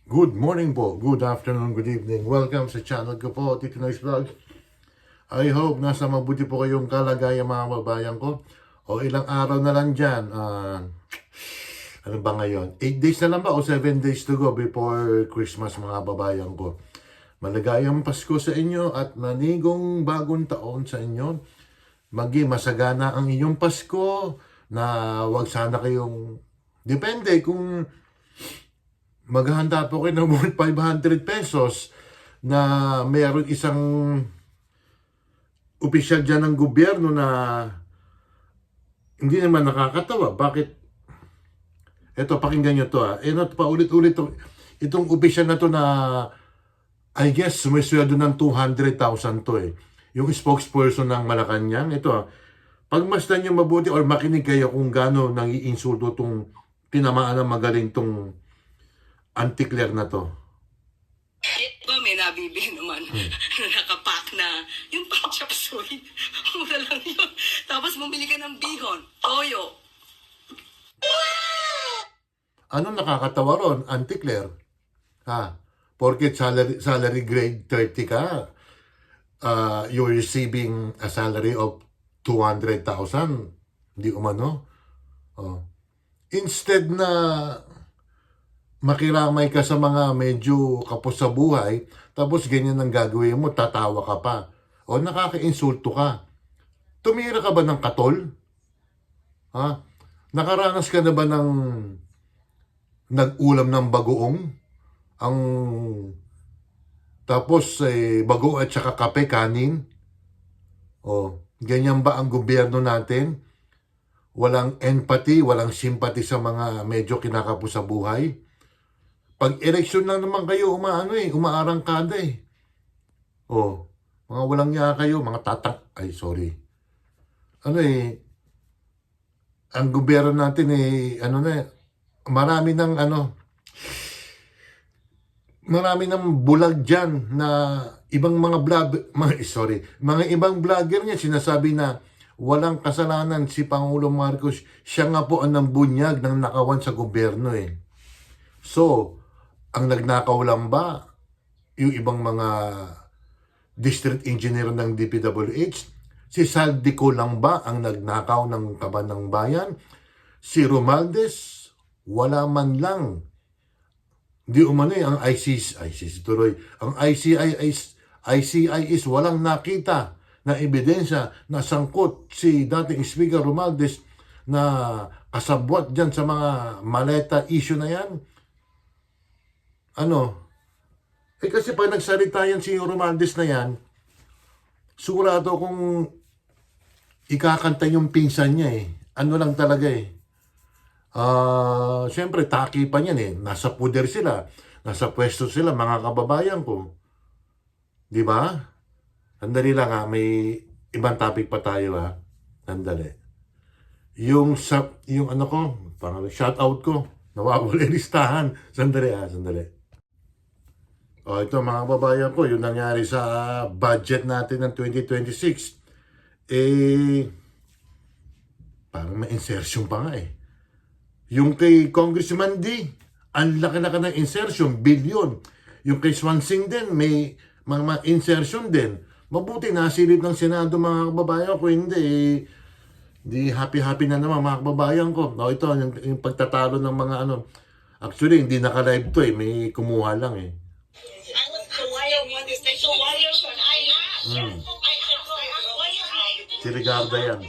Good morning po, good afternoon, good evening. Welcome sa channel ko po, Tito Noyce Vlog. I hope nasa mabuti po kayong kalagayan mga kababayan ko. O ilang araw na lang dyan. Ano ba ngayon? 8 days na lang ba o 7 days to go before Christmas mga kababayan ko. Maligayang Pasko sa inyo at manigong bagong taon sa inyo. Maging masagana ang inyong Pasko na wag sana kayong... Depende kung... Maghahanda po kayo ng 500 pesos na mayroon isang opisyal dyan ng gobyerno na hindi naman nakakatawa. Bakit? Ito, pakinggan nyo to paulit-ulit itong opisyal na to na I guess sumisweldo ng 200,000 to Yung spokesperson ng Malacanang, ito pagmasdan nyo mabuti or makinig kayo kung gaano nang iinsulto itong tinamaan ng magaling tong anti-Claire na to. Diba may nabibili naman na nakapack na yung pang chop suey. Mura lang yun. Tapos bumili ka ng bihon, toyo. Ano nakakatawa ron, anti-Claire? Porket salary grade 30 ka, you're receiving a salary of 200,000. Hindi umano. Instead na makiramay ka sa mga medyo kapos sa buhay, tapos ganyan ang gagawin mo, tatawa ka pa. O nakaka-insulto ka. Tumira ka ba ng katol? Nakaranas ka na ba ng nag-ulam ng bagoong? Tapos bagoong at saka kape, kanin? Ganyan ba ang gobyerno natin? Walang empathy, walang sympathy sa mga medyo kinakapos sa buhay? Pag eleksyon lang naman kayo, umaarangkada mga walang niya kayo, mga ang gobyerno natin marami ng bulag dyan na ibang mga mga ibang vlogger niya sinasabi na walang kasalanan si Pangulong Marcos, siya nga po ang nambunyag ng nakawan sa gobyerno So, ang nagnakaw lang ba yung ibang mga district engineer ng DPWH? Si Saldico lang ba ang nagnakaw ng kaban ng bayan? Si Romualdez, wala man lang. Di umano ang ICI is walang nakita na ebidensya na sangkot si dating Speaker Romualdez na kasabwat dyan sa mga maleta issue na yan. Kasi pag nagsalita yan si Romualdez na yan, sigurado kung ikakanta yung pinsan niya Ano lang talaga Siyempre, taki pa niyan Nasa puder sila. Nasa pwesto sila, mga kababayan ko. Di ba? Sandali lang may ibang topic pa tayo Sandali. Yung shout out ko, nawawala yung listahan. Sandali. Ito mga kababayan ko, yung nangyari sa budget natin ng 2026, parang may insertion pa nga Yung kay Congressman D, ang laki-laki ng insertion, billion. Yung kay Swansing din, may mga insertion din. Mabuti nasilip ng Senado mga kababayan ko, hindi di happy-happy na naman mga kababayan ko. Ito, yung pagtatalo ng mga actually, hindi naka-live to may kumuha lang Si Ricardo yan.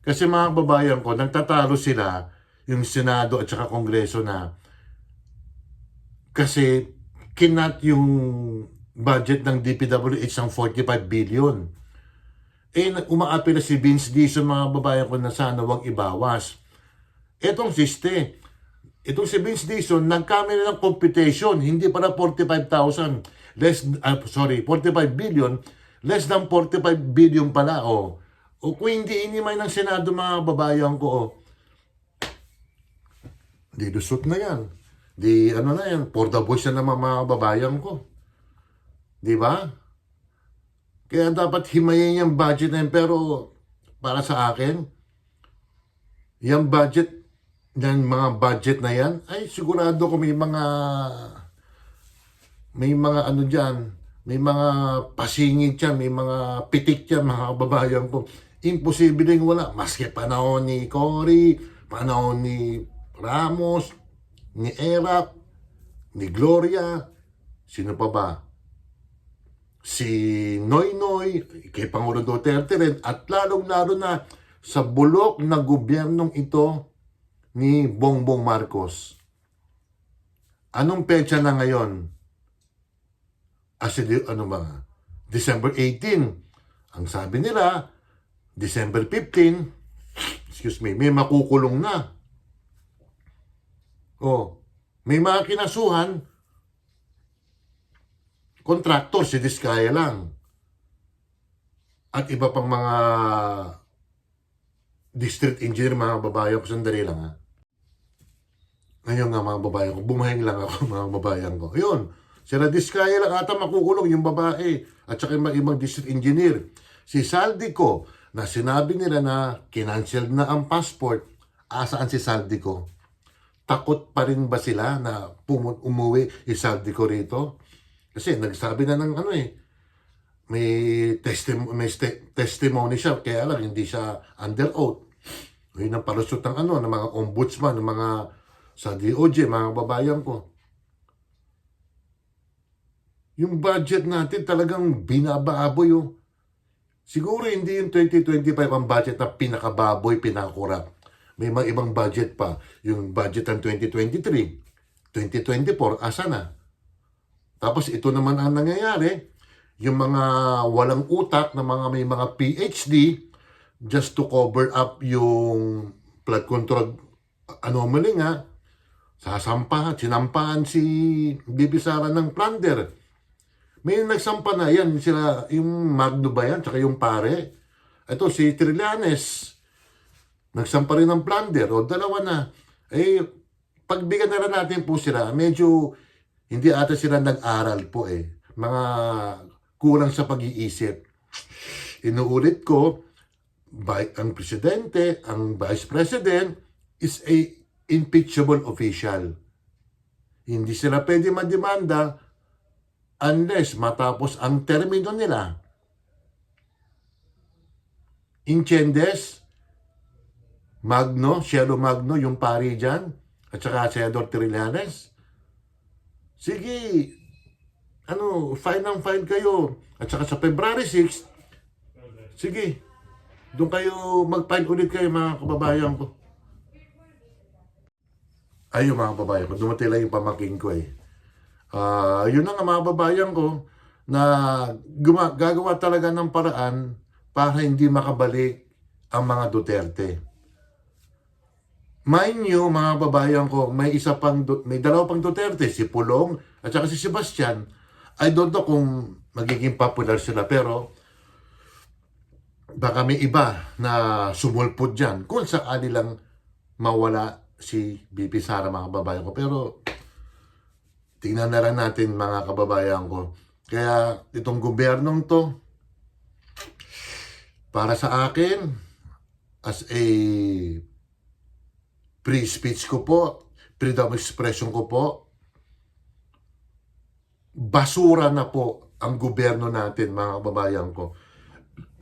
Kasi mga kababayan ko, nagtatalo sila yung Senado at saka Kongreso na kasi kinat yung budget ng DPWH ng 45 billion. Umaapila si Vince Dizon mga babayan ko na sana wag ibawas. Itong si Vince Dizon, nagkamali ng computation, hindi pala 45,000. 45 billion, less than 45 billion pala O kung hindi inimay ng Senado mga babayan ko Di lusot na yan. Di ano na yan, for the boys na naman mga kababayan ko. Di ba? Kaya dapat himayin yung budget na yan. Pero para sa akin, yung budget, yung mga budget na yan, ay sigurado ko may mga ano dyan, may mga pasingit dyan, may mga pitik dyan, mga kababayan ko. Imposibleng wala. Maski panahon ni Cory, panahon ni Ramos, ni Erap, ni Gloria, sino pa ba? Si Noynoy, kay Pangulo Duterte rin, at lalong-lalo na sa bulok na gobyernong ito ni Bongbong Marcos. Anong petsa na ngayon? Ano ba? December 18. Ang sabi nila, December 15, excuse me, may makukulong na. May mga kinasuhan, kontraktor, si Diskaya lang. At iba pang mga district engineer, mga babayan ko, sandali lang ha. Ngayon nga mga babayan ko, bumahing lang ako mga babayan ko. Yun, sila Diskaya lang ata makukulong yung babae at saka yung ibang district engineer. Si Saldico, na sinabi nila na kinancel na ang passport, asaan si Saldico? Takot pa rin ba sila na umuwi si Saldico rito? Kasi nagsabi na ng may testimony siya, kaya lang hindi siya under oath. Yun ang palusot ng ng mga ombudsman, ng mga sa DOJ, mga babayan ko. Yung budget natin talagang binababoy. Siguro hindi yung 2025 ang budget na pinakababoy, pinakakurap. May mga ibang budget pa. Yung budget ng 2023, 2024, asa na? Tapos ito naman ang nangyayari, yung mga walang utak na may mga PhD just to cover up yung flood control anomaly nga, sinampahan si BP Sara ng plunder. May nagsampa na yan, sila, yung Magno ba yan, tsaka yung pare. Ito, si Trillanes, nagsampa rin ng plunder, o dalawa na. Pagbigyan na lang natin po sila, medyo hindi ata sila nag-aral po mga kulang sa pag-iisip. Inuulit ko, ang presidente, ang vice president is a impeachable official. Hindi sila pwede mademanda unless matapos ang termino nila. Inchendes, Magno, Cielo Magno, yung pari dyan, at saka Senador Trillanes. Sige, file kayo. At saka sa February 6, sige, doon kayo mag-file ulit kayo mga kababayan ko. Ayun mga kababayan ko, dumating lang yung pamangkin ko yun na nga mga kababayan ko na gagawa talaga ng paraan para hindi makabalik ang mga Duterte. Mind you, mga babayan ko, may dalawa pang Duterte, si Pulong at saka si Sebastian. I don't know kung magiging popular sila, pero baka may iba na sumulpot dyan kung sakali lang mawala si BP Sara, mga babayan ko. Pero tingnan na lang natin mga kababayan ko. Kaya itong gobyernong to, para sa akin, as a free speech ko po, freedom of expression ko po, basura na po ang gobyerno natin mga kababayan ko.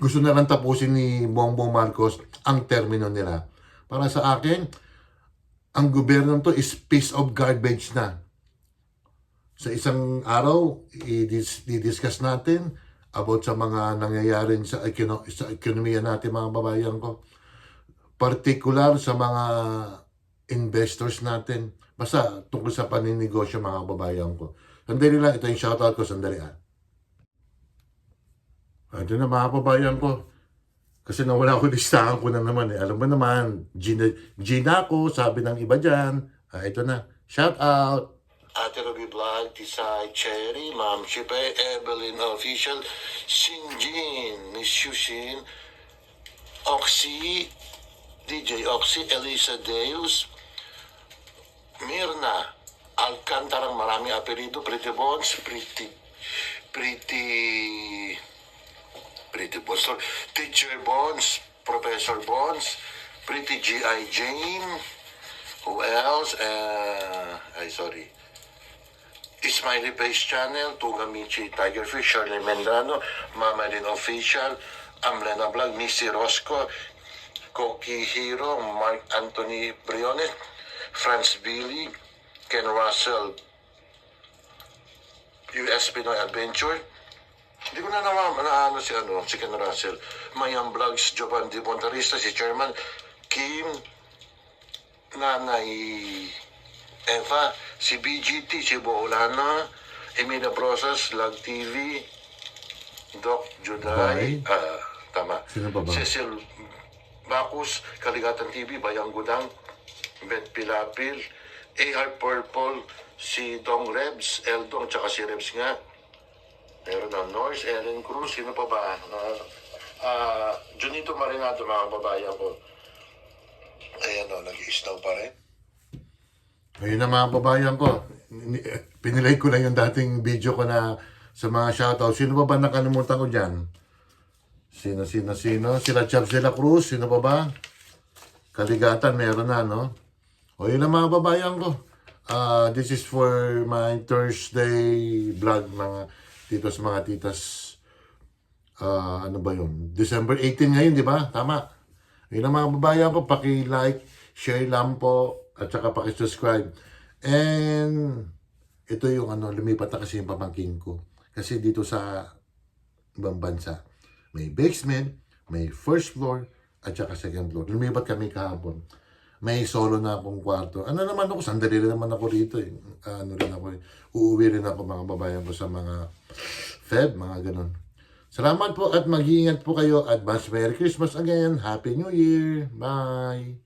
Gusto na lang tapusin ni Bongbong Marcos ang termino nila. Para sa akin, ang gobyerno to is piece of garbage na. Sa isang araw, i-discuss natin about sa mga nangyayari sa ekonomiya natin mga babayan ko. Particular sa mga investors natin. Basta tungkol sa paninegosyo mga babayan ko. Sandali lang, ito yung shoutout ko, sandali Ito na mga babayan ko. Kasi nawala ko, listahan ko na naman Alam mo naman, Gina ko, sabi ng iba dyan. Ito na, shoutout. Ate Ruby Vlog, Tisay, Cherry, Ma'am Shipe, Evelyn Official, Sinjin, Miss Yushin, Oxy, DJ Oxy, Elisa Deus, Mirna Alcantarang, maraming apelido, Pretty Bones, Pretty Bones, Teacher Bones, Professor Bones, Pretty G.I. Jane, who else? Smiley Face Channel, Tuga Michi, Tigerfish, Shirley Mendrano, Mama Lynn Official, Amlena Vlog, Missy Rosco, Koki Hero, Mark Anthony Briones, Franz Billy, Ken Russell, US Pinoy Adventure. Hindi ko na naano si Ken Russell. Mayang Vlogs, Jovan Di Montarista, si Chairman, Kim, Nanay Eva, si BGT, si Boolana, Emilia Brosas, Lag TV, Doc Juday, tama. Sino pa ba? Cecil Bacus, Kaligatan TV, Bayang Gudang, Bet Pilapil, AR Purple, si Dong Rebs, Eldong, tsaka si Rebs nga. Meron na Norse, Ellen Cruz, sino pa ba? Junito Marinado, mga kababayan ko. Ayan o, nag-i-snow pa rin. Ayun na mga babayan ko. Pinilay ko lang yung dating video ko na sa mga shoutout. Sino ba nakalimutan ko dyan? Sino? Sila Chaps de la Cruz. Sino ba? Kaligatan, meron na, no? O yun na mga babayan ko. This is for my Thursday vlog, mga titos, mga titas. Ano ba yun? December 18 ngayon, di ba? Tama. Yun na mga babayan ko. Paki-like, share lang po. At saka paki-subscribe. And ito yung lumipat na kasi yung pamangkin ko. Kasi dito sa ibang bansa, may basement, may first floor, at saka second floor. Lumipat kami kahapon. May solo na akong kwarto. Naman ako, sandali rin naman ako rito eh. Uuwi rin ako mga babayan ko sa mga Feb, mga ganun. Salamat po at mag-iingat po kayo. Advance Merry Christmas again. Happy New Year. Bye.